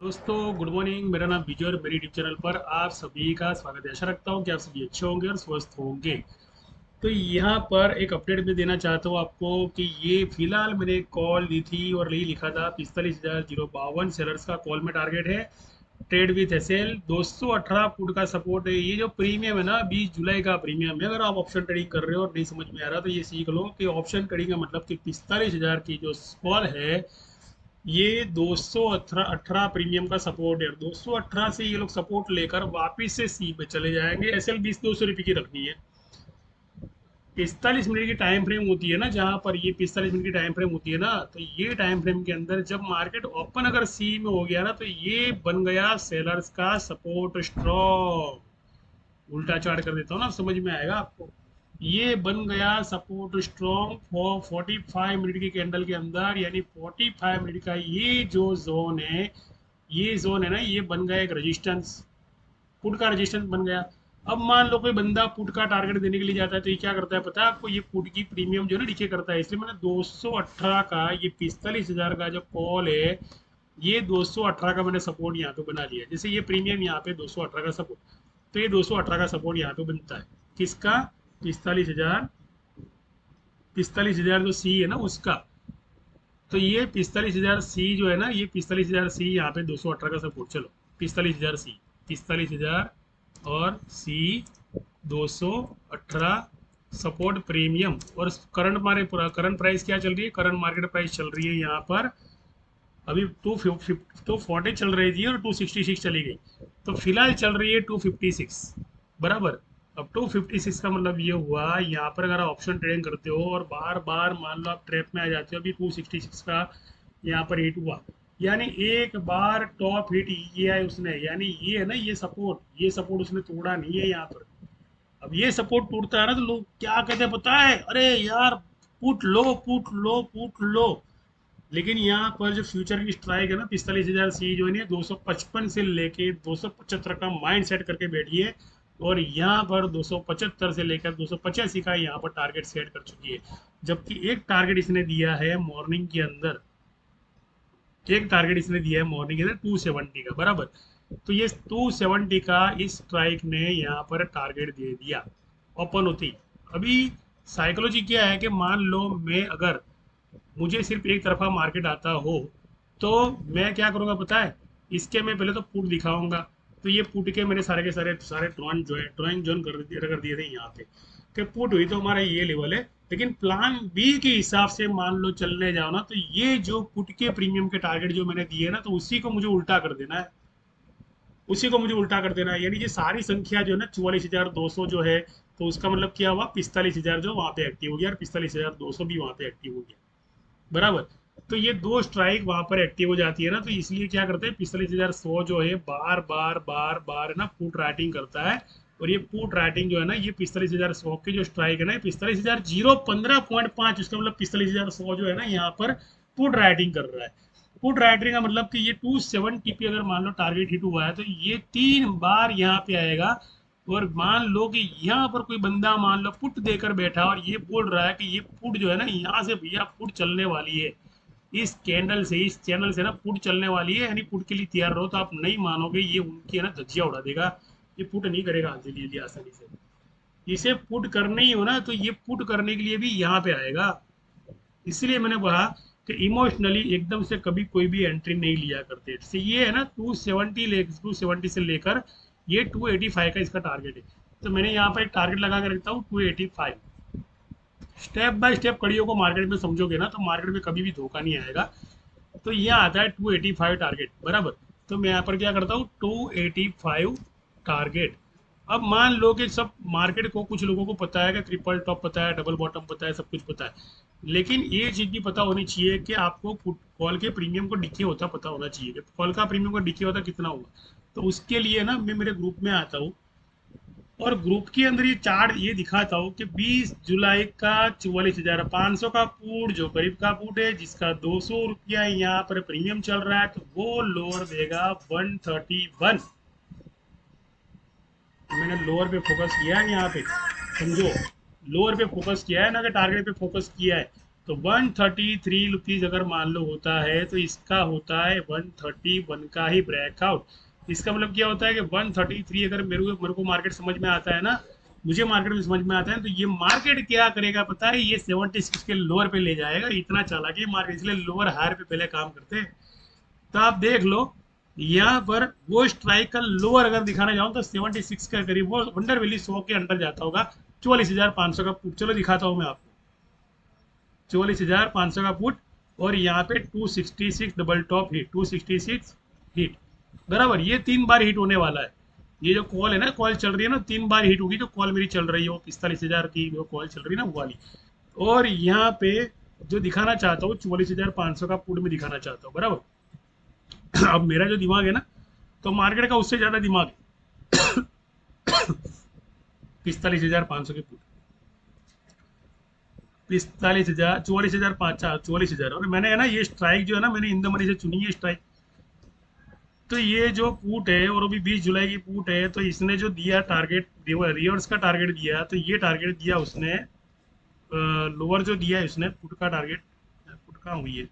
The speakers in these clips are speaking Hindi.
दोस्तों गुड मॉर्निंग। मेरा नाम विजय और मेरी यूट्यूब चैनल पर आप सभी का स्वागत है। आशा रखता हूँ कि आप सभी अच्छे होंगे और स्वस्थ होंगे। तो यहाँ पर एक अपडेट भी देना चाहता हूँ आपको कि ये फिलहाल मैंने एक कॉल दी थी और यही लिखा था 45,052 सेलर्स का कॉल में टारगेट है। ट्रेड विथ एसएल 218 फुट का सपोर्ट है। ये जो प्रीमियम है ना 20 जुलाई का प्रीमियम है। अगर आप ऑप्शन ट्रेडिंग कर रहे हो और नहीं समझ में आ रहा तो ये सीख लो कि ऑप्शन ट्रेडिंग का मतलब कि 45,000 की जो कॉल है ये 218 प्रीमियम का सपोर्ट है। 218 से ये लोग सपोर्ट लेकर वापिस से सी पे चले जाएंगे। एस एल 20-200 रुपये की रखनी है। 45 मिनट की टाइम फ्रेम होती है ना, जहां पर ये 45 मिनट की टाइम फ्रेम होती है ना, तो ये टाइम फ्रेम के अंदर जब मार्केट ओपन अगर सी में हो गया ना तो ये बन गया सेलर्स का सपोर्ट स्ट्रॉन्ग। उल्टा चार्ट कर देता हूँ ना, समझ में आएगा आपको। ये बन गया सपोर्ट स्ट्रॉन्ग फॉर 45 मिनट की कैंडल के अंदर, यानी 45 मिनट का ये जो जोन है, ये जोन है ना, ये बन गया एक रेजिस्टेंस। पुट का रेजिस्टेंस बन गया। अब मान लो कोई बंदा पुट का टारगेट देने के लिए जाता है तो ये क्या करता है पता है आपको? ये पुट की प्रीमियम जो है ना नीचे करता है। इसलिए मैंने 218 का ये 45,000 का जो कॉल है, ये 218 का मैंने सपोर्ट यहाँ पे बना लिया। जैसे ये प्रीमियम यहाँ पे 218 का सपोर्ट, तो ये 218 का सपोर्ट यहाँ पे बनता है। किसका? 45,000। 45,000 जो सी है ना उसका। तो ये 45,000 सी जो है ना, ये 45,000 सी यहाँ पे 218 का सपोर्ट। चलो 45,000 सी, 45,000 और सी 218 सपोर्ट प्रीमियम। और करंट मारे पूरा करंट प्राइस क्या चल रही है? करंट मार्केट प्राइस चल रही है यहाँ पर अभी 240 चल रही थी और 266 चली गई। तो फिलहाल चल रही है 256 बराबर। अब 256 का मतलब ये हुआ, यहाँ पर अगर आप ऑप्शन ट्रेडिंग करते हो और बार बार मान लो आप ट्रैप में आ जाते हो, अभी 266 का यहाँ पर हिट हुआ, यानी एक बार टॉप हिट किया है उसने, यानी ये है ना, ये सपोर्ट उसने तोड़ा नहीं है यहाँ पर। अब ये सपोर्ट टूटता है ना तो लोग क्या कहते हैं पता है? अरे यार, पुट लो पुट लो पुट लो। लेकिन यहाँ पर जो फ्यूचर की स्ट्राइक है ना 45,000 सी जो है 255 से लेके 275 का माइंड सेट करके बैठिए। और यहाँ पर 275 से लेकर 285 का यहाँ पर टारगेट सेट कर चुकी है। जबकि एक टारगेट इसने दिया है मॉर्निंग के अंदर, एक टारगेट इसने दिया है मॉर्निंग के अंदर 270 का बराबर। तो ये 270 का इस स्ट्राइक ने यहाँ पर टारगेट दे दिया ओपन होती। अभी साइकोलॉजी क्या है कि मान लो मैं अगर, मुझे सिर्फ एक तरफा मार्केट आता हो तो मैं क्या करूंगा पता है? इसके मैं पहले तो पुट दिखाऊंगा। तो ये पुट के मैंने सारे के सारे सारे ड्रॉइंग जोन कर दिए थे यहाँ पे कि पुट हुई तो हमारा ये लेवल है। लेकिन प्लान बी के हिसाब से मान लो चलने जाओ ना, तो ये जो पुट के प्रीमियम के टारगेट जो मैंने दिए ना, तो उसी को मुझे उल्टा कर देना है। उसी को मुझे उल्टा कर देना है, यानी ये सारी संख्या जो है ना 44,200 जो है, तो उसका मतलब क्या हुआ? 45,000 जो वहाँ पे एक्टिव हो गया और 45,200 भी वहाँ पे एक्टिव हो गया बराबर। तो ये दो स्ट्राइक वहां पर एक्टिव हो जाती है ना, तो इसलिए क्या करते हैं 45,100 जो है बार बार बार बार ना पुट राइटिंग करता है। और ये पुट राइटिंग जो है ना, ये 45,100 की जो स्ट्राइक है ना, 45,015.5, उसका मतलब 45,100 जो है ना यहाँ पर पुट राइटिंग कर रहा है। पुट राइटिंग का मतलब कि ये 270 पे अगर मान लो टारगेट हिट हुआ है तो ये 3 बार यहाँ पे आएगा। और मान लो कि यहाँ पर कोई बंदा मान लो पुट देकर बैठा और ये बोल रहा है कि ये पुट जो है ना, यहाँ से भैया पुट चलने वाली है, इस कैंडल से, इस चैनल से ना पुट चलने वाली है, यानी पुट के लिए तैयार रहो। तो आप नहीं मानोगे, ये उनकी है ना धज्जियां उड़ा देगा। ये पुट नहीं करेगा जल्दी जल्दी आसानी से। इसे पुट करना ही हो ना तो ये पुट करने के लिए भी यहाँ पे आएगा। इसलिए मैंने कहा कि इमोशनली एकदम से कभी कोई भी एंट्री नहीं लिया करते। जैसे ये है ना 270 से लेकर ये 285 का इसका टारगेट है। तो मैंने यहाँ पर एक टारगेट लगा के रखता हूँ 285। स्टेप बाय स्टेप कड़ियों को मार्केट में समझोगे ना तो मार्केट में कभी भी धोखा नहीं आएगा। तो ये आता है 285 टारगेट बराबर। तो मैं यहाँ पर क्या करता हूँ 285 टारगेट। अब मान लो कि सब मार्केट को, कुछ लोगों को पता है कि ट्रिपल टॉप पता है, डबल बॉटम पता है, सब कुछ पता है। लेकिन ये चीज़ भी पता होनी चाहिए कि आपको कॉल के प्रीमियम को डिके होता पता होना चाहिए कि कॉल का प्रीमियम का डिके होता कितना होगा। तो उसके लिए ना मैं मेरे ग्रुप में आता हूँ और ग्रुप के अंदर ये चार्ट ये दिखाता हूँ कि 20 जुलाई का 44,500 का पुट, जो करीब का पुट है, जिसका 200 रुपया यहाँ पर प्रीमियम चल रहा है, तो वो लोअर देगा 131। मैंने लोअर पे फोकस किया है यहाँ पे, समझो। लोअर पे फोकस किया है ना कि टारगेट पे फोकस किया है। तो 133 रुपीज़ अगर मान लो होता है तो इसका होता है 131 का ही ब्रेकआउट। इसका मतलब क्या होता है कि 133 अगर मेरे को मार्केट समझ में आता है ना, मुझे मार्केट में समझ में आता है, तो ये मार्केट क्या करेगा पता है, ये 76 के लोअर पे ले जाएगा। इतना चालाकी मार्केट, इसलिए लोअर हायर पे पहले काम करते हैं। तो आप देख लो यहाँ पर वो स्ट्राइक का लोअर अगर दिखाना चाहूँ तो 76 के करीब वो अंडर वैल्यू 100 के अंडर जाता होगा। 44,500 का पुट, चलो दिखाता हूँ मैं आपको। 44,500 का पुट, और यहाँ पे 266 डबल टॉप हिट, 266 हिट बराबर। ये 3 बार हिट होने वाला है। ये जो कॉल है ना, कॉल चल रही है ना, 3 बार हिट होगी। जो कॉल मेरी चल रही है वो 45,000 की जो कॉल चल रही है ना वो वाली। और यहाँ पे जो दिखाना चाहता हूँ 44,500 का पुट में दिखाना चाहता हूँ बराबर। अब मेरा जो दिमाग है ना, तो मार्केट का उससे ज्यादा दिमाग है। 45,500 के पुट, 45,000, 44,500, 44,000। और मैंने है ना ये स्ट्राइक जो है ना, मैंने इन द मनी से चुनी है स्ट्राइक। तो ये जो पुट है और अभी 20 जुलाई की पुट है, तो इसने जो दिया टारगेट, रिवर्स का टारगेट दिया, तो ये टारगेट दिया उसने लोअर जो दिया है उसने पुट का टारगेट। पुट कहाँ हुई है,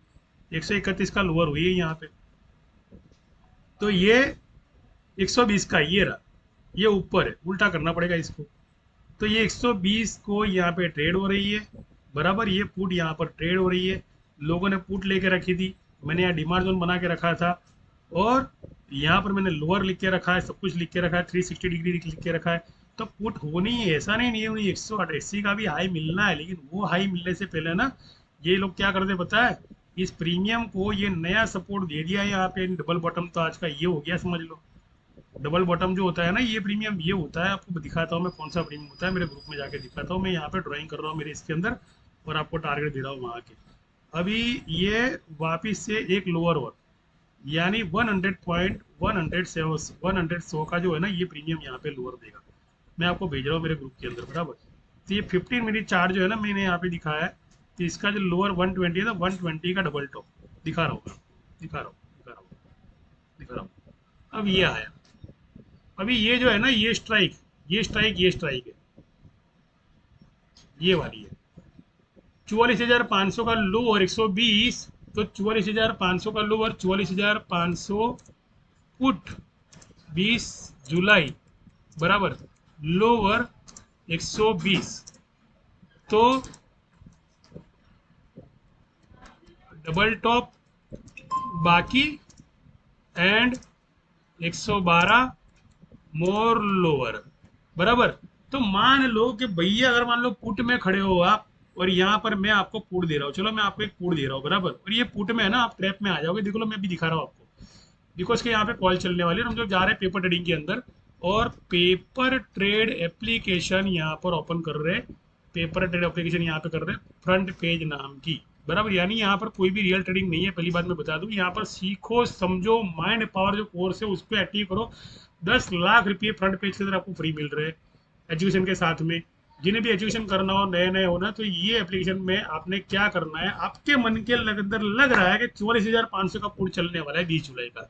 131 का लोअर हुई है यहाँ पे। तो ये 120 का ये रहा, ये ऊपर है, उल्टा करना पड़ेगा इसको। तो ये 120 को यहाँ पे ट्रेड हो रही है बराबर। ये पुट यहाँ पर ट्रेड हो रही है, लोगों ने पुट लेके रखी थी, मैंने यहाँ डिमांड जोन बना के रखा था, और यहाँ पर मैंने लोअर लिख के रखा है, सब कुछ लिख के रखा है, 360 डिग्री लिख के रखा है। तो पुट होनी है, ऐसा नहीं है 180 का भी हाई मिलना है, लेकिन वो हाई मिलने से पहले ना ये लोग क्या करते पता है, इस प्रीमियम को ये नया सपोर्ट दे दिया है यहाँ पे। डबल बॉटम तो आज का ये हो गया समझ लो। डबल बॉटम जो होता है ना ये प्रीमियम, ये होता है, आपको दिखाता हूँ मैं कौन सा प्रीमियम होता है, मेरे ग्रुप में जाके दिखाता हूँ। मैं यहाँ पे ड्राइंग कर रहा हूँ मेरे इसके अंदर, और आपको टारगेट दे रहा हूँ वहाँ के। अभी ये वापिस से एक लोअर और, यानी 100 पॉइंट 100 का जो है ना ये प्रीमियम यहाँ पे लोअर देगा। मैं आपको भेज रहा हूँ मेरे ग्रुप के अंदर बराबर। तो ये 15 मिनट चार्ट जो है ना मैंने यहाँ पे दिखाया है, तो इसका जो लोअर 120 है ना, 120 का डबल टॉप दिखा रहा हूँ मैं, दिखा रहा हूँ, दिखा रहा हूँ, दिखा रहा हूँ। अब ये आया, अभी ये जो है ना ये स्ट्राइक, ये स्ट्राइक है, ये वाली है। 44,500 का लो और 120, तो 44,500 का लो और 44,500 पुट 20 जुलाई बराबर, लोअर 120, तो डबल टॉप बाकी एंड 112 मोर लोअर बराबर। तो मान लो कि भैया अगर मान लो पुट में खड़े हो आप, और यहाँ पर मैं आपको पुट दे रहा हूँ, चलो मैं आपको एक पुट दे रहा हूँ बराबर, और ये पुट में है ना आप ट्रैप में आ जाओगे। देखो लो मैं भी दिखा रहा हूँ आपको, बिकॉज के यहाँ पे कॉल चलने वाली है, हम जो जा रहे हैं पेपर ट्रेडिंग के अंदर, और पेपर ट्रेड एप्लीकेशन यहाँ पर ओपन कर रहे हैं, पेपर ट्रेड एप्लीकेशन यहाँ पे कर रहे हैं फ्रंट पेज नाम की बराबर। यानी यहाँ पर कोई भी रियल ट्रेडिंग नहीं है, पहली बात मैं बता दूं। यहाँ पर सीखो समझो माइंड पावर जो कोर्स है उस पर एक्टिव करो। 10 लाख रुपये फ्रंट पेज के अंदर आपको फ्री मिल रहे हैं एजुकेशन के साथ में। जिन्हें भी एजुकेशन करना हो, नए नए होना, तो ये एप्लीकेशन में आपने क्या करना है, आपके मन के अंदर लग रहा है कि 44,500 का पुट चलने वाला है 20 जुलाई का,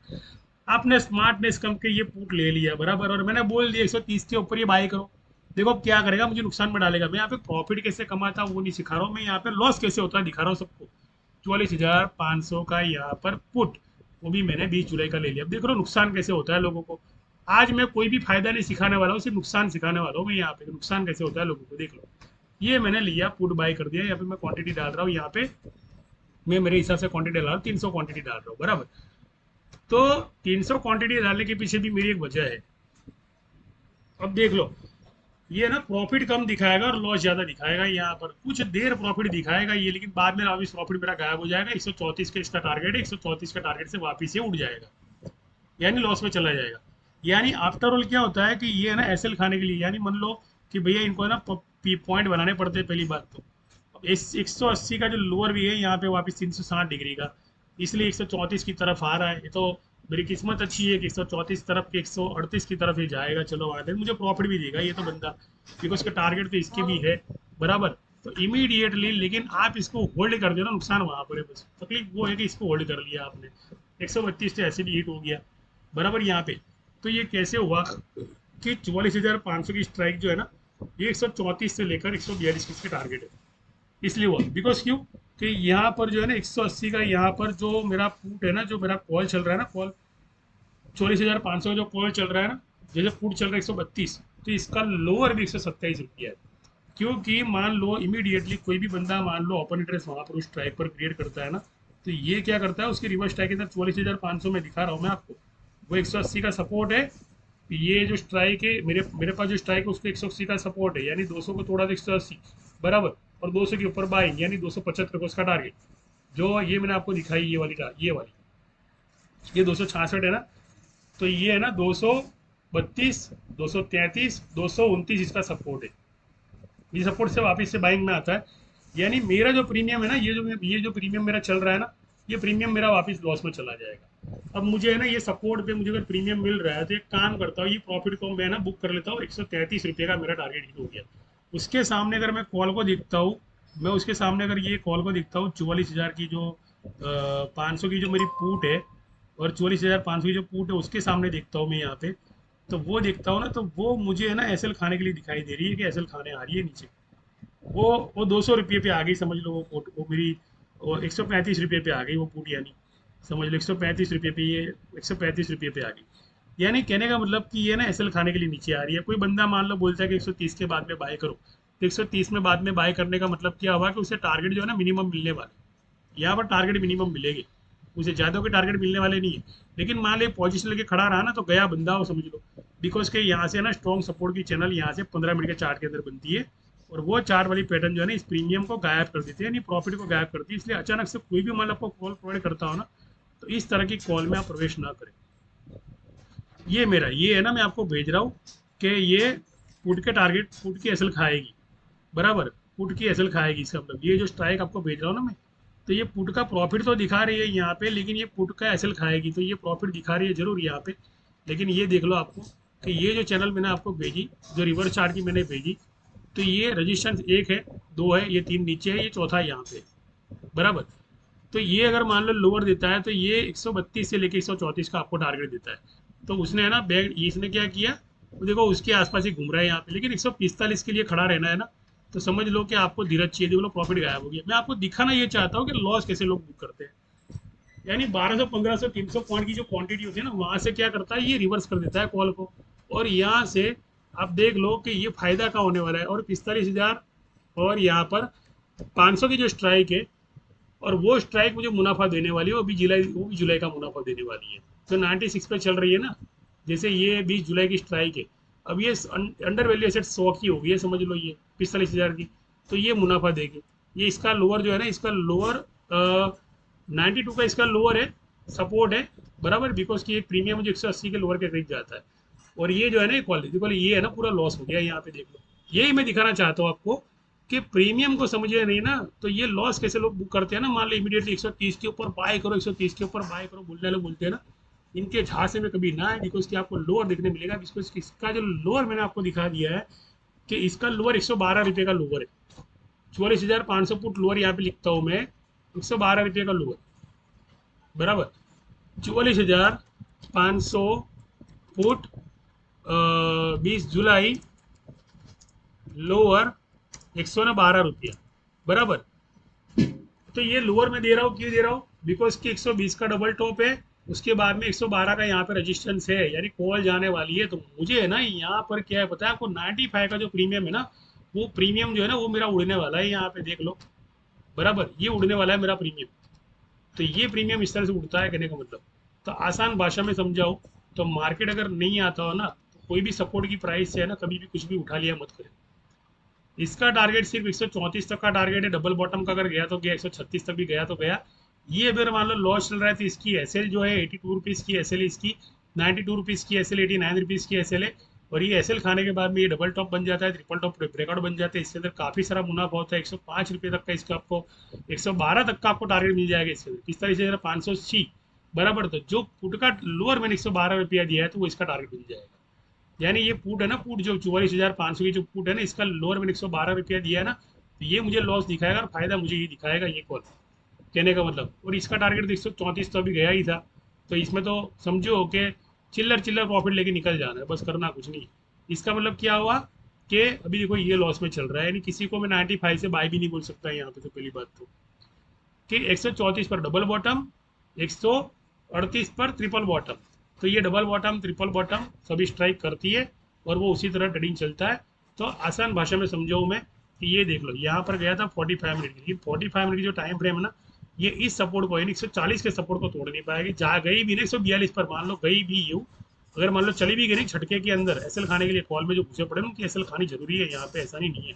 आपने स्मार्टनेस कम के ये पुट ले लिया बराबर, और मैंने बोल दिया 130 के ऊपर ये बाय करो। देखो क्या करेगा, मुझे नुकसान में डालेगा। मैं यहाँ पे प्रॉफिट कैसे कमाता हूँ वो नहीं सिखा रहा हूँ, मैं यहाँ पे लॉस कैसे होता है दिखा रहा हूँ सबको। 44,500 का यहाँ पर पुट, वो भी मैंने 20 जुलाई का ले लिया। अब देख रहा हूँ नुकसान कैसे होता है लोगों को। आज मैं कोई भी फायदा नहीं सिखाने वाला हूँ, सिर्फ नुकसान सिखाने वाला हूँ मैं यहाँ पे, नुकसान कैसे होता है लोगों को देख लो। ये मैंने लिया, पुट बाय कर दिया। यहाँ पे मैं क्वांटिटी डाल रहा हूँ, यहाँ पे मैं मेरे हिसाब से क्वांटिटी डाल रहा हूँ, 300 क्वांटिटी डाल रहा हूँ बराबर। तो 300 क्वांटिटी डालने के पीछे भी मेरी एक वजह है। अब देख लो, ये ना प्रॉफिट कम दिखाएगा और लॉस ज्यादा दिखाएगा। यहाँ पर कुछ देर प्रॉफिट दिखाएगा ये, लेकिन बाद में वापिस प्रॉफिट मेरा गायब हो जाएगा। 134 का इसका टारगेट है, 134 का टारगेट से वापिस ये उड़ जाएगा, यानी लॉस में चला जाएगा। यानी आफ्टर ऑल क्या होता है कि ये है ना एसएल खाने के लिए, यानी मान लो कि भैया इनको है ना पॉइंट बनाने पड़ते हैं पहली बात तो। 180 का जो लोअर भी है यहाँ पे वापस 360 डिग्री का, इसलिए 134 की तरफ आ रहा है। ये तो मेरी किस्मत अच्छी है कि 134 तरफ के 138 की तरफ ही जाएगा। चलो आते मुझे प्रॉफिट भी देगा ये तो बंदा, बिकॉज का टारगेट तो इसके भी है बराबर। तो इमीडिएटली, लेकिन आप इसको होल्ड कर देना, नुकसान वहाँ पर है बस। तकलीफ वो है कि इसको होल्ड कर लिया आपने, 132 तो ऐसे भी हिट हो गया बराबर यहाँ पे। तो ये कैसे हुआ कि 44,500 की स्ट्राइक जो है ना, ये 134 से लेकर 142 की इसके टारगेट है। इसलिए हुआ, बिकॉज क्यों कि यहाँ पर जो है ना 180 का यहाँ पर जो मेरा पुट है ना, जो मेरा कॉल चल रहा है ना, कॉल 44,500 का जो कॉल चल रहा है ना, जैसे पुट चल रहा है 132, तो इसका लोअर भी 127 रुपया है। क्योंकि मान लो इमीडिएटली कोई भी बंदा मान लो ओपन इंटरेस्ट वहाँ पर उस स्ट्राइक पर क्रिएट करता है ना, तो ये क्या करता है, उसकी रिवर्स स्ट्राइक के अंदर 44,500 में दिखा रहा हूँ मैं आपको, वो 180 का सपोर्ट है। ये जो स्ट्राइक है, मेरे मेरे पास जो स्ट्राइक है उसको 180 का सपोर्ट है, यानी 200 को तोड़ा तो 180 बराबर, और 200 के ऊपर बाइंग यानी 275 को उसका टारगेट, जो ये मैंने आपको दिखाई ये 266 है ना, तो ये है ना 232, 233, 229 इसका सपोर्ट है। ये सपोर्ट से वापस से बाइंग में आता है, यानी मेरा जो प्रीमियम है ना, ये जो प्रीमियम मेरा चल रहा है ना, ये प्रीमियम मेरा वापस लॉस में चला जाएगा। अब मुझे है ना ये सपोर्ट पे मुझे अगर प्रीमियम मिल रहा है तो एक काम करता हूँ, ये प्रॉफिट को मैं ना बुक कर लेता हूँ, 133 रुपये का मेरा टारगेट हिट हो गया। उसके सामने अगर मैं कॉल को देखता हूँ, मैं उसके सामने अगर ये कॉल को देखता हूँ 44,000 की जो 500 की जो मेरी पूट है, और 44,500 की जो पूट है उसके सामने देखता हूँ मैं यहाँ पे, तो वो देखता हूँ ना, तो वो मुझे है ना एसएल खाने के लिए दिखाई दे रही है कि एसएल खाने आ रही है नीचे। वो 200 रुपये पे आ गई, समझ लो वो पुट, वो मेरी वो 135 रुपये पे आ गई वो पुट, यानी समझ लो 135 रुपये पे ये 135 रुपये पे आ गई। यानी कहने का मतलब कि ये ना एसएल खाने के लिए नीचे आ रही है। कोई बंदा मान लो बोलता है कि 130 के बाद में बाय करो, तो 130 में बाद में बाय करने का मतलब क्या हुआ कि उसे टारगेट जो है ना मिनिमम मिलने वाला, यहाँ पर टारगेट मिनिमम मिलेगी, उसे ज़्यादा के टारगेट मिलने वाले नहीं है। लेकिन मान ली पोजीशन लेके खड़ा रहा ना, तो गया बंदा वो, समझ लो, बिकॉज के यहाँ से ना स्ट्रॉन्ग सपोर्ट की चैनल यहाँ से 15 मिनट के चार्ट के अंदर बनती है, और वो चार्ट वाली पैटर्न जो है ना इस प्रीमियम को गायब कर देती है, यानी प्रॉफिट को गायब करती है। इसलिए अचानक से कोई भी मान आपको कॉल प्रोवाइड करता हो ना, तो इस तरह की कॉल में आप प्रवेश ना करें। ये मेरा ये है ना, मैं आपको भेज रहा हूँ कि ये पुट के टारगेट, पुट की एसल खाएगी, बराबर, पुट की एसल खाएगी, इसका मतलब ये जो स्ट्राइक आपको भेज रहा हूँ ना मैं, तो ये पुट का प्रॉफिट तो दिखा रही है यहाँ पे, लेकिन ये पुट का एसल खाएगी, तो ये प्रॉफिट दिखा रही है जरूर यहाँ पे। लेकिन ये देख लो आपको कि ये जो चैनल मैंने आपको भेजी, जो रिवर्स चार्ट की मैंने भेजी, तो ये रजिस्टेंस 1 है, 2 है, ये 3 नीचे है, ये चौथा यहाँ पे, बराबर। तो ये अगर मान लो लोअर देता है, तो ये 132 से लेके 134 का आपको टारगेट देता है। तो उसने है ना बैग, इसने क्या किया, तो देखो उसके आसपास ही घूम रहा है यहाँ पे, लेकिन 145 के लिए खड़ा रहना है ना, तो समझ लो कि आपको धीरज चाहिए, देखो प्रॉफिट गायब हो गया। मैं आपको दिखाना ये चाहता हूँ कि लॉस कैसे लोग बुक करते हैं, यानी 1200, 1500, 300 पॉइंट की जो क्वांटिटी होती है ना, वहां से क्या करता है, ये रिवर्स कर देता है कॉल को, और यहाँ से आप देख लो कि ये फायदा का होने वाला है। और 45,000 और यहाँ पर 500 की जो स्ट्राइक है, और वो स्ट्राइक मुझे मुनाफा देने वाली है, वो भी जुलाई का मुनाफा देने वाली है। तो 96 पे चल रही है ना, जैसे ये 20 जुलाई की स्ट्राइक है, अब ये अंडर वैल्यू एसेट 100 की हो गई है, समझ लो ये 45,000 की, तो ये मुनाफा देगी। ये इसका लोअर जो है ना, इसका लोअर 92 का इसका लोअर है, सपोर्ट है, बराबर, बिकॉज की एक प्रीमियम जो 180 के लोअर के करीब जाता है। और ये जो है ना क्वालिटी, ये है ना पूरा लॉस हो गया यहाँ पे, देख लो। यही मैं दिखाना चाहता हूँ आपको कि प्रीमियम को समझे नहीं ना, तो ये लॉस कैसे लोग बुक करते हैं ना। मान लो इमीडिएटली 130 के ऊपर बाय करो, 130 के ऊपर बाय करो बोलने वाले बोलते हैं ना, इनके झांसे में कभी ना है, बिकॉज कि आपको लोअर देखने मिलेगा। बिकॉज इसका जो लोअर मैंने आपको दिखा दिया है कि इसका लोअर 112 रुपये का लोअर है। 44,500 पुट लोअर यहाँ पे लिखता हूँ मैं, 112 रुपये का लोअर, बराबर। 44,500 पुट 20 जुलाई, लोअर 112 रुपया, बराबर। तो ये लोअर में दे रहा हूँ, क्यों दे रहा हूँ, बिकॉज कि 120 का डबल टॉप है, उसके बाद में 112 का यहाँ पे रजिस्टेंस है, यानी कॉल जाने वाली है। तो मुझे है ना यहाँ पर क्या है पता है आपको, 95 का जो प्रीमियम है ना, वो प्रीमियम जो है ना वो मेरा उड़ने वाला है, यहाँ पे देख लो, बराबर, ये उड़ने वाला है मेरा प्रीमियम। तो ये प्रीमियम इस तरह से उड़ता है, कहने का मतलब। तो आसान भाषा में समझाओ, तो मार्केट अगर नहीं आता हो ना, तो कोई भी सपोर्ट की प्राइस से है ना कभी भी कुछ भी उठा लिया मत करें। इसका टारगेट सिर्फ 134 तक का टारगेट है, डबल बॉटम का अगर गया तो गया, 136 तक भी गया तो गया। ये अगर मान लो लॉस चल रहा है, तो इसकी एसएल जो है 82 रुपीज़ की एसएल, इसकी 92 रुपीज़ की एसएल, 89 रुपीज़ की एसएल है। और ये एसएल खाने के बाद में ये डबल टॉप बन जाता है, ट्रिपल टॉप ब्रेकआउट बन जाता है, इसके अंदर काफ़ी सारा मुनाफा होता है। 105 रुपये तक का इसका आपको, 112 तक का आपको टारगेट मिल जाएगा इसके अंदर, 45,580, बराबर। तो जो पुट का लोअर मैंने 112 रुपया दिया है, तो वो इसका टारगेट मिल जाएगा। यानी ये पुट है ना, पुट जो 44,500 की जो पुट है ना, इसका लोअर मैंने 112 रुपया दिया है ना, तो ये मुझे लॉस दिखाएगा और फायदा मुझे ये दिखाएगा, ये कॉल, कहने का मतलब। और इसका टारगेट तो 134 तो अभी गया ही था। तो इसमें तो समझो कि चिल्लर चिल्लर प्रॉफिट लेके निकल जाना है, बस करना कुछ नहीं। इसका मतलब क्या हुआ कि अभी देखो ये लॉस में चल रहा है, यानी किसी को मैं 95 से बाय भी नहीं बोल सकता यहाँ पे। तो पहली बात तो कि 134 पर डबल बॉटम, 138 पर ट्रिपल बॉटम, तो ये डबल बॉटम ट्रिपल बॉटम सभी स्ट्राइक करती है और वो उसी तरह ट्रेडिंग चलता है। तो आसान भाषा में समझाऊँ मैं कि ये देख लो, यहाँ पर गया था 45 मिनट की, 45 मिनट की जो टाइम फ्रेम है ना, ये इस सपोर्ट को यानी 140 के सपोर्ट को तोड़ नहीं पाएगी। जा गई भी ना 142 पर, मान लो गई भी यूँ, अगर मान लो चली भी गई नहीं झटके के अंदर, एसएल खाने के लिए कॉल में जो घुसे पड़े ना, उनकी एसएल खानी जरूरी है यहाँ पे, ऐसा नहीं है।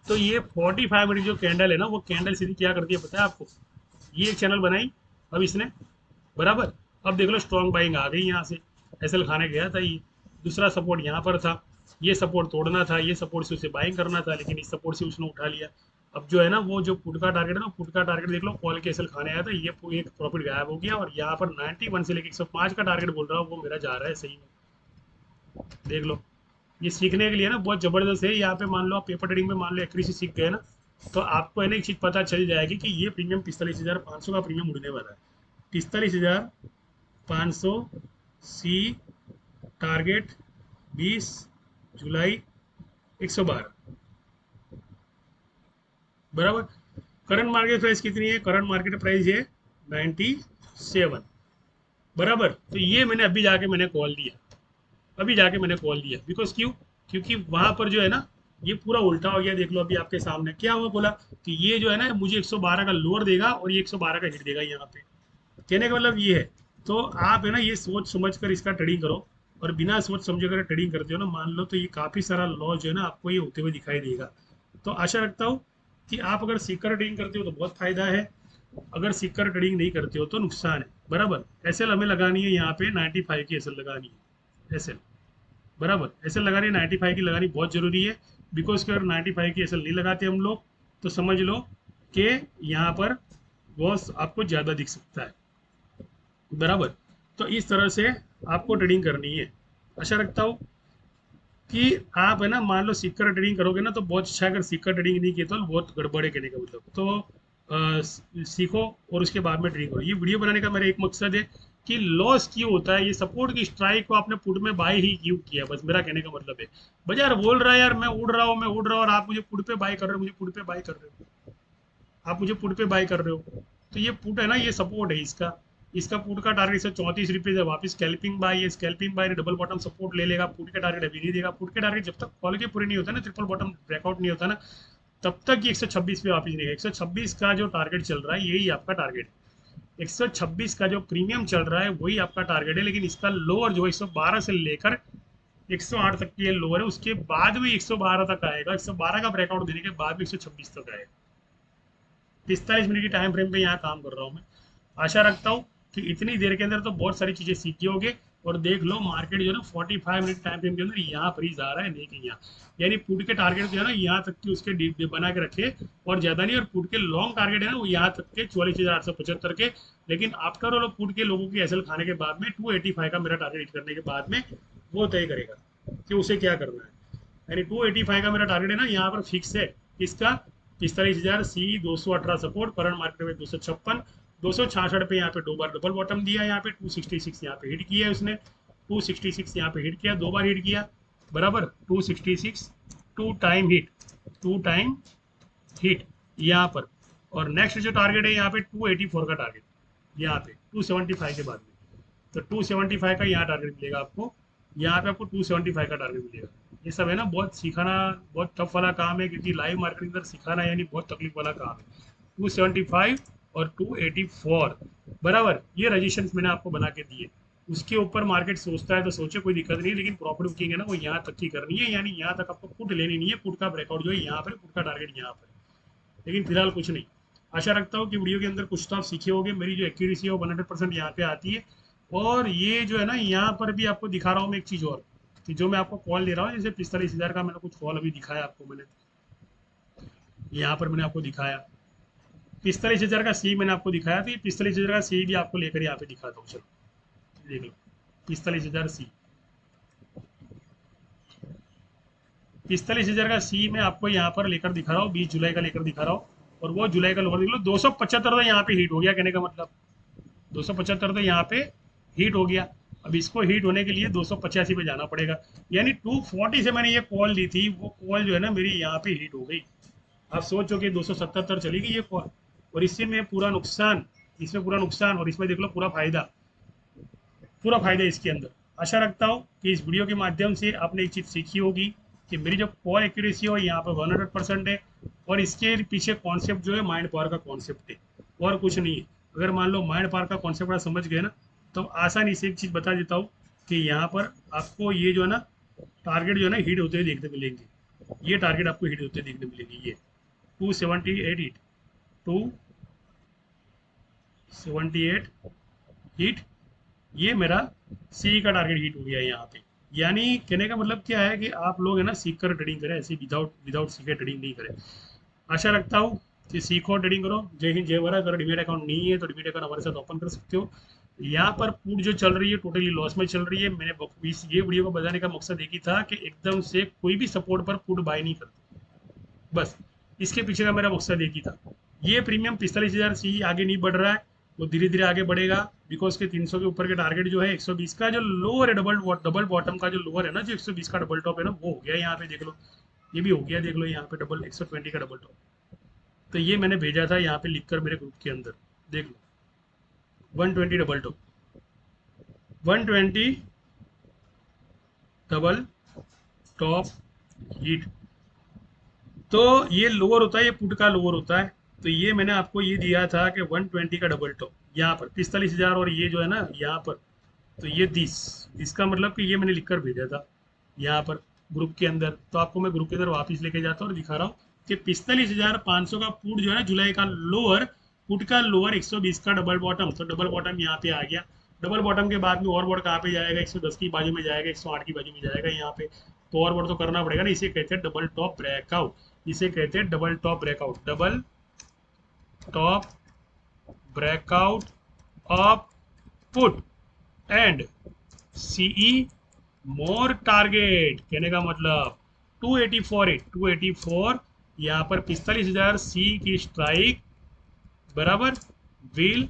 तो ये 45 मिनट जो कैंडल है ना, वो कैंडल सीधी क्या करती है पता है आपको? ये एक चैनल बनाई अब इसने, बराबर। अब देख लो स्ट्रॉन्ग बाइंग आ गई यहाँ से, एसएल खाने गया था ये, दूसरा सपोर्ट यहाँ पर था, ये सपोर्ट तोड़ना था, ये सपोर्ट से उसे बाइंग करना था, लेकिन इस सपोर्ट से उसने उठा लिया। अब जो है ना, वो जो पुट का टारगेट है ना, पुट का टारगेट देख लो, कॉल के एसएल खाने आया था, ये एक प्रॉफिट गायब हो गया, और यहाँ पर 91 से लेकर 105 का टारगेट बोल रहा हूँ, वो मेरा जा रहा है सही में। देख लो, ये सीखने के लिए ना बहुत ज़बरदस्त है। यहाँ पे मान लो आप पेपर ट्रेडिंग में मान लो एक्यूरेसी सीख गए ना, तो आपको है ना एक चीज़ पता चल जाएगी कि ये प्रीमियम 45,500 का प्रीमियम उड़ने वाला है। 45,500 सी टारगेट 20 जुलाई 112, बराबर। करंट मार्केट प्राइस कितनी है? करंट मार्केट प्राइस है 97, बराबर। तो ये मैंने अभी जाके मैंने कॉल दिया, अभी जाके मैंने कॉल दिया, बिकॉज क्यों? क्योंकि वहां पर जो है ना, ये पूरा उल्टा हो गया। देख लो अभी आपके सामने क्या हुआ, बोला कि ये जो है ना मुझे 112 का लोअर देगा और ये 112 का हिट देगा यहाँ पे। कहने का मतलब ये है। तो आप है ना ये सोच समझ कर इसका ट्रेडिंग करो, और बिना सोच समझे कर ट्रेडिंग करते हो ना, मान लो तो ये काफ़ी सारा लॉस जो है ना आपको ये होते हुए दिखाई देगा। तो आशा रखता हूँ कि आप अगर सीख कर ट्रेडिंग करते हो तो बहुत फायदा है, अगर सीख कर ट्रेडिंग नहीं करते हो तो नुकसान है, बराबर। एसएल हमें लगानी है यहाँ पे 95 की एसएल लगानी है, एसएल, बराबर। एसएल लगानी 95 की लगानी बहुत ज़रूरी है, बिकॉज कि अगर 95 की एसएल नहीं लगाते हम लोग, तो समझ लो कि यहाँ पर लॉस आपको ज़्यादा दिख सकता है, बराबर। तो इस तरह से आपको ट्रेडिंग करनी है। आशा रखता हूँ कि आप है ना, मान लो सीखकर ट्रेडिंग करोगे ना तो बहुत अच्छा है, अगर सीखकर ट्रेडिंग नहीं की तो बहुत गड़बड़ है कहने का मतलब। तो सीखो और उसके बाद में ट्रेडिंग करो। ये वीडियो बनाने का मेरा एक मकसद है कि लॉस क्यों होता है, ये सपोर्ट की स्ट्राइक को आपने पुट में बाय ही क्यों किया, बस मेरा कहने का मतलब है। बाजार बोल रहा है यार मैं उड़ रहा हूँ, मैं उड़ रहा हूँ, और आप मुझे पुट पे बाय कर रहे हो, मुझे पुट पे बाय कर रहे हो, आप मुझे पुट पे बाय कर रहे हो। तो ये पुट है ना, ये सपोर्ट है इसका, इसका पुट का टारगेट से 34 रुपये है, वापस स्कैल्पिंग बाय है, scalping buy double bottom support ले लेगा, पुट के टारगेट अभी नहीं देगा। पुट के टारगेट जब तक कॉल के पूरे नहीं होता ना, ट्रिपल बॉटम ब्रेकआउट नहीं होता ना, तब तक ये 126 पे वापस देगा। 126 का जो टारगेट चल रहा है यही आपका टारगेट है। 126 का जो प्रीमियम चल रहा है वही आपका टारगेट है, लेकिन इसका लोअर जो 112 से लेकर 108 तक की ये लोअर है, उसके बाद में 112 तक आएगा, 112 का ब्रेकआउट देने के बाद में 126 तक आएगा। 45 मिनट की टाइम फ्रेम पे यहाँ काम कर रहा हूँ मैं। आशा रखता हूँ कि इतनी देर के अंदर तो बहुत सारी चीज़ें सीखी होगी। और देख लो मार्केट जो है ना 45 मिनट टाइम फ्रेम के अंदर यहाँ पर ही जा रहा है, नहीं कि यहाँ, यानी पुट के टारगेट जो है ना यहाँ तक की उसके बना के रखे, और ज़्यादा नहीं। और पुट के लॉन्ग टारगेट है ना वो यहाँ तक के 44,875 के, लेकिन आफ्टर ऑल पुट के लोगों की एसएल खाने के बाद में 285 का मेरा टारगेट हिट करने के बाद में वो तय करेगा कि उसे क्या करना है। यानी 285 का मेरा टारगेट है ना यहाँ पर फिक्स है इसका। 45,000 सी 218 सपोर्ट, करंट मार्केट में 256, 266 पे यहाँ पे दो बार डबल बॉटम दिया, यहाँ पे 266 यहाँ पे हिट किया है उसने, 266 यहाँ पे हिट किया, दो बार हिट किया, बराबर। 266 two time hit, two time hit यहाँ पर। और नेक्स्ट जो टारगेट है यहाँ पे 284 का टारगेट, यहाँ पे 275 के बाद में, तो 275 का यहाँ टारगेट मिलेगा आपको, यहाँ पे आपको 275 का टारगेट मिलेगा। ये सब है ना बहुत सिखाना, बहुत टफ वाला काम है, क्योंकि लाइव मार्केटिंग अंदर सिखाना यानी बहुत तकलीफ वाला काम है। 275 और 284, बराबर। ये रजिस्ट्रेशन मैंने आपको बना के दिए, उसके ऊपर मार्केट सोचता है तो सोचे, कोई दिक्कत नहीं, लेकिन प्रॉफिट बुकिंग है ना वो यहाँ तक की करनी है, यानी यहाँ तक आपको पुट लेनी नहीं है। पुट का ब्रेकआउट जो है यहाँ पर, पुट का टारगेट यहाँ पर, लेकिन फिलहाल कुछ नहीं। आशा रखता हूँ कि वीडियो के अंदर कुछ तो आप सीखे होंगे। मेरी जो एक्यूरेसी है वो 100% यहाँ पे आती है। और ये जो है ना यहाँ पर भी आपको दिखा रहा हूँ मैं एक चीज़ और, कि जो मैं आपको कॉल दे रहा हूँ, जैसे 45,000 का मैंने कुछ कॉल अभी दिखाया आपको, मैंने यहाँ पर मैंने आपको दिखाया 45,000 का सी मैंने आपको दिखाया, तो ये 45,000 का सी भी आपको लेकर यहाँ पे दिखाता हूँ। चलो देख लो 45,000 सी, 45,000 का सी मैं आपको यहाँ पर लेकर दिखा रहा हूँ, 20 जुलाई का लेकर दिखा रहा हूँ। और वो जुलाई का लोअर देख लो 275 तो यहाँ पे हिट हो गया, कहने का मतलब 275 तो यहाँ पे हिट हो गया। अब इसको हीट होने के लिए 285 पे जाना पड़ेगा, यानी 240 से मैंने ये कॉल ली थी, वो कॉल जो है ना मेरी यहाँ पे हीट हो गई। आप सोचो कि 277 चली गई ये कॉल, और इससे में पूरा नुकसान, इसमें पूरा नुकसान, और इसमें देख लो पूरा फायदा, पूरा फायदा इसके अंदर। आशा रखता हूँ कि इस वीडियो के माध्यम से आपने एक चीज़ सीखी होगी कि मेरी जो कॉल एक्यूरेसी है यहाँ पर 100% है, और इसके पीछे कॉन्सेप्ट जो है माइंड पावर का कॉन्सेप्ट है, और कुछ नहीं है। अगर मान लो माइंड पावर का कॉन्सेप्ट आप समझ गए ना, तो आसानी से एक चीज़ बता देता हूँ कि यहाँ पर आपको ये जो है ना टारगेट जो है ना हिट होते हुए देखने मिलेंगे। ये टारगेट आपको हिट होते देखने मिलेंगे, ये 278 हिट, 278 हिट, ये मेरा सी का टारगेट हिट हो गया है यहाँ पे। यानी कहने का मतलब क्या है कि आप लोग है ना सीख कर ट्रेडिंग करें, ऐसे विदाउट विदाउट सीखे ट्रेडिंग नहीं करें। आशा रखता हूँ कि सीखो, ट्रेडिंग करो। जय हिंद, जय भारत। अगर डिमेट अकाउंट नहीं है तो डिमेट अकाउंट हमारे साथ ओपन कर सकते हो। यहाँ पर पुट जो चल रही है टोटली लॉस में चल रही है। मैंने ये वीडियो को बताने का मकसद एक ही था कि एकदम से कोई भी सपोर्ट पर पुट बाय नहीं करते, बस इसके पीछे का मेरा मकसद एक ही था। ये प्रीमियम 45,000 सी आगे नहीं बढ़ रहा है, वो धीरे धीरे आगे बढ़ेगा, बिकॉज के 300 के ऊपर के टारगेट जो है 120 का जो लोअर है, डबल बॉटम का जो लोअर है ना, जो 120 का डबल टॉप है ना, वो हो गया यहाँ पे देख लो, ये भी हो गया देख लो यहाँ पे डबल 120 का डबल टॉप। तो ये मैंने भेजा था यहाँ पे लिखकर मेरे ग्रुप के अंदर, देख लो 120 double top, 120 double top heat. तो ये लोअर होता है, ये पुट का लोअर होता है। तो ये मैंने आपको ये दिया था कि 120 का डबल टॉप यहाँ पर 45,000, और ये जो है ना यहाँ पर, तो ये 10, इसका मतलब कि ये मैंने लिखकर भेजा था यहाँ पर ग्रुप के अंदर। तो आपको मैं ग्रुप के अंदर वापस लेके जाता हूँ और दिखा रहा हूँ कि 45,500 का पुट जो है ना जुलाई का लोअर, पुट का लोअर 120 का डबल बॉटम, तो डबल बॉटम यहाँ पे आ गया। डबल बॉटम के बाद में ओवरबॉट कहाँ पे जाएगा, 110 की बाजू में जाएगा, 108 की बाजू में जाएगा यहाँ पे। तो ओवरबॉट तो करना पड़ेगा ना, इसे कहते हैं डबल टॉप ब्रेकआउट, इसे कहते हैं double top breakout, double top breakout of put and CE more target. कहने का मतलब 284 है, 284 यहाँ पर 45,000 सी की स्ट्राइक बराबर विल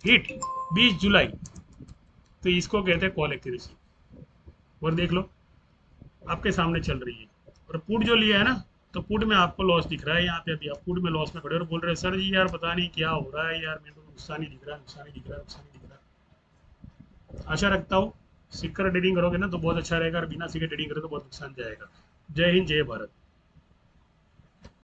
हिट 20 जुलाई। तो इसको कहते हैं कॉल एक्यूरेसी। और देख लो आपके सामने चल रही है, और पुट जो लिया है ना, तो पुट में आपको लॉस दिख रहा है यहाँ पे। अभी आप पुट में लॉस में खड़े और बोल रहे हैं सर जी यार पता नहीं क्या हो रहा है यार, मेरे को नुकसान ही दिख रहा है, नुकसान ही दिख रहा है, नुकसान ही दिख रहा है। आशा रखता हूँ सीखकर ट्रेडिंग करोगे ना तो बहुत अच्छा रहेगा, और बिना सीखे ट्रेडिंग करो तो बहुत नुकसान जाएगा। जय हिंद, जय भारत।